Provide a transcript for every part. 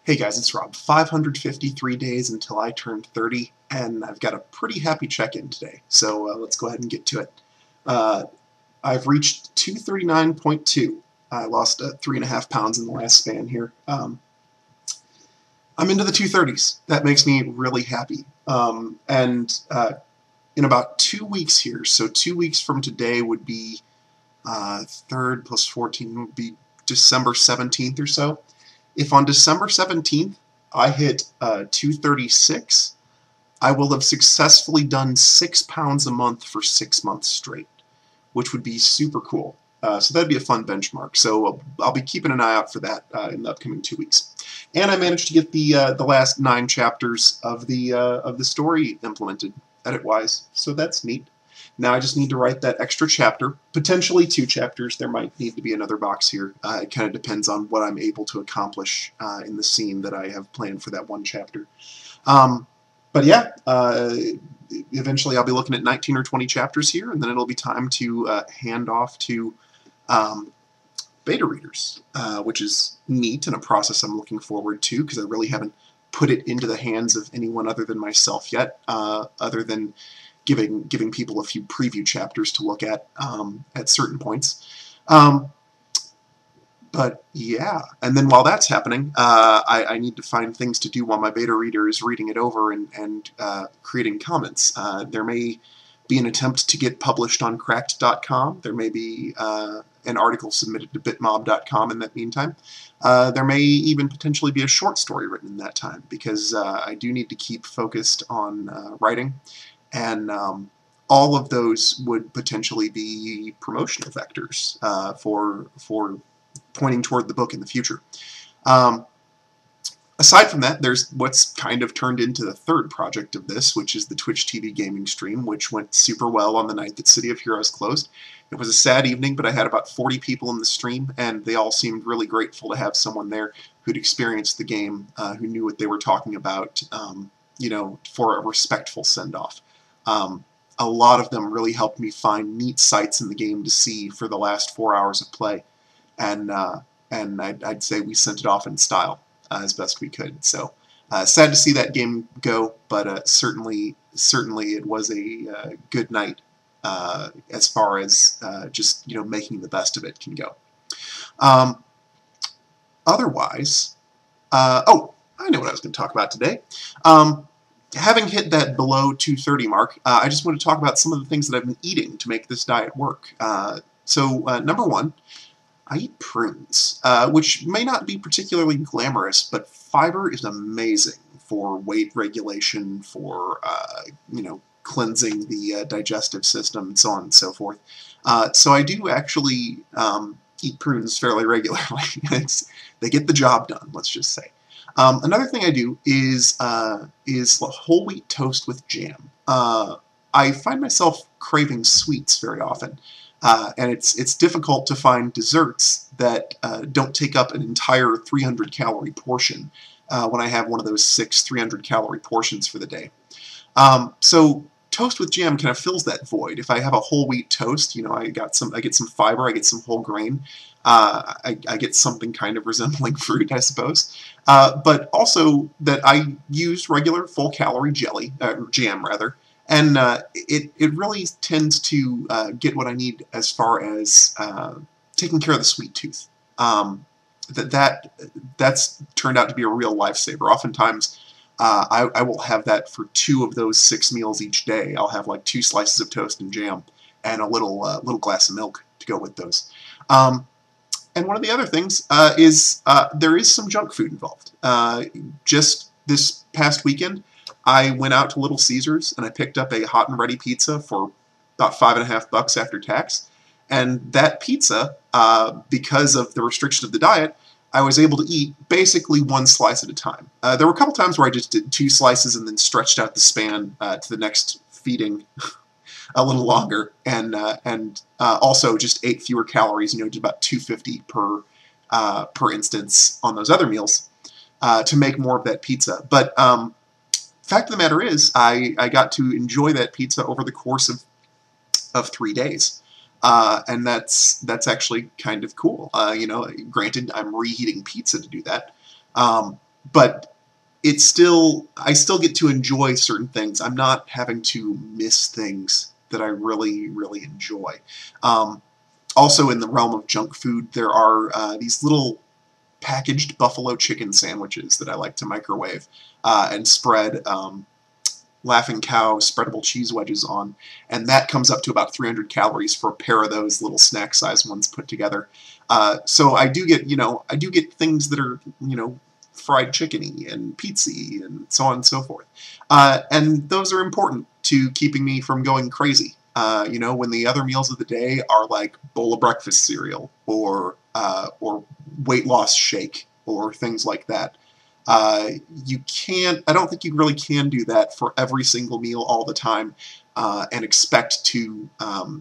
Hey guys, it's Rob. 553 days until I turn 30, and I've got a pretty happy check-in today, so let's go ahead and get to it. Uh, I've reached 239.2. I lost 3.5 pounds in the last span here. I'm into the 230s. That makes me really happy. And in about 2 weeks here, so 2 weeks from today would be 3rd plus 14 would be December 17th or so. If on December 17th I hit 236, I will have successfully done 6 pounds a month for 6 months straight, which would be super cool. So that'd be a fun benchmark. So I'll be keeping an eye out for that in the upcoming 2 weeks. And I managed to get the last 9 chapters of the story implemented edit-wise, so that's neat. Now I just need to write that extra chapter, potentially 2 chapters. There might need to be another box here. It kind of depends on what I'm able to accomplish in the scene that I have planned for that 1 chapter. But yeah, eventually I'll be looking at 19 or 20 chapters here, and then it'll be time to hand off to beta readers, which is neat and a process I'm looking forward to because I really haven't put it into the hands of anyone other than myself yet, other than giving people a few preview chapters to look at certain points. But yeah, and then while that's happening, I need to find things to do while my beta reader is reading it over and creating comments. There may be an attempt to get published on cracked.com. There may be an article submitted to bitmob.com in that meantime. There may even potentially be a short story written in that time, because I do need to keep focused on writing, and all of those would potentially be promotional vectors for pointing toward the book in the future. Aside from that, there's what's kind of turned into the 3rd project of this, which is the Twitch TV gaming stream, which went super well on the night that City of Heroes closed. It was a sad evening, but I had about 40 people in the stream, and they all seemed really grateful to have someone there who'd experienced the game, who knew what they were talking about, you know, for a respectful send-off. A lot of them really helped me find neat sites in the game to see for the last 4 hours of play, and I'd say we sent it off in style as best we could. So sad to see that game go, but certainly it was a good night as far as just, you know, making the best of it can go. Otherwise, oh, I know what I was going to talk about today. Having hit that below 230 mark, I just want to talk about some of the things that I've been eating to make this diet work. So number 1, I eat prunes, which may not be particularly glamorous, but fiber is amazing for weight regulation, for you know, cleansing the digestive system, and so on and so forth. So I do actually eat prunes fairly regularly. They get the job done, let's just say. Another thing I do is whole wheat toast with jam. I find myself craving sweets very often. And it's difficult to find desserts that don't take up an entire 300-calorie portion when I have one of those 6 300-calorie portions for the day. So toast with jam kind of fills that void. If I have a whole wheat toast, you know, I get some fiber, I get some whole grain, I get something kind of resembling fruit, I suppose. But also that I use regular full-calorie jam rather. And it really tends to get what I need as far as taking care of the sweet tooth. That's turned out to be a real lifesaver. Oftentimes, I will have that for 2 of those 6 meals each day. I'll have like 2 slices of toast and jam, and a little glass of milk to go with those. And one of the other things is there is some junk food involved. Just this past weekend, I went out to Little Caesars and I picked up a hot and ready pizza for about $5.50 after tax. And that pizza, because of the restriction of the diet, I was able to eat basically 1 slice at a time. There were a couple times where I just did 2 slices and then stretched out the span to the next feeding a little longer, and also just ate fewer calories. You know, did about 250 per instance on those other meals to make more of that pizza. But fact of the matter is, I got to enjoy that pizza over the course of 3 days. And that's actually kind of cool. You know, granted, I'm reheating pizza to do that. but I still get to enjoy certain things. I'm not having to miss things that I really, really enjoy. Also, in the realm of junk food, there are these little packaged buffalo chicken sandwiches that I like to microwave and spread Laughing Cow spreadable cheese wedges on, and that comes up to about 300 calories for a pair of those little snack-sized ones put together. So I do get, I do get things that are, fried chickeny and pizza and so on and so forth. And those are important to keeping me from going crazy. When the other meals of the day are like bowl of breakfast cereal or weight loss shake or things like that. You can't, I don't think you really can do that for every single meal all the time and expect to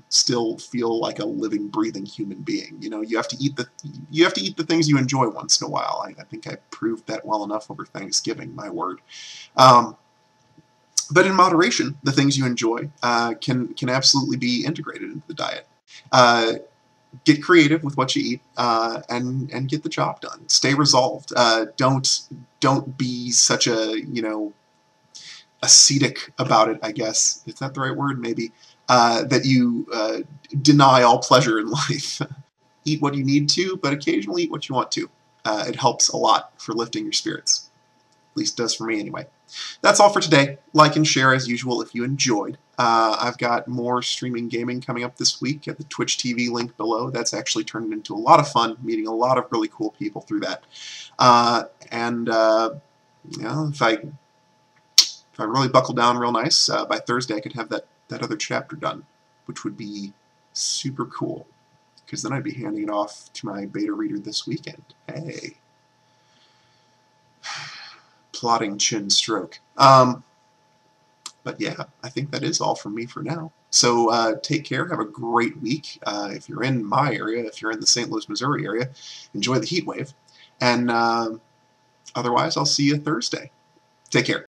still feel like a living, breathing human being. You have to eat the things you enjoy once in a while. I think I proved that well enough over Thanksgiving, my word. But in moderation, the things you enjoy can absolutely be integrated into the diet. Get creative with what you eat and get the job done. Stay resolved. Don't be such a ascetic about it. I guess is that the right word? Maybe that you deny all pleasure in life. Eat what you need to, but occasionally eat what you want to. It helps a lot for lifting your spirits. At least it does for me anyway. That's all for today. Like and share as usual if you enjoyed. I've got more streaming gaming coming up this week at the Twitch TV link below. That's actually turned into a lot of fun, meeting a lot of really cool people through that. If I really buckle down real nice, by Thursday I could have that other chapter done, which would be super cool, because then I'd be handing it off to my beta reader this weekend. Hey. Plotting chin stroke. But yeah, I think that is all from me for now. So take care, have a great week. If you're in my area, if you're in the St. Louis, Missouri area, enjoy the heat wave. And otherwise, I'll see you Thursday. Take care.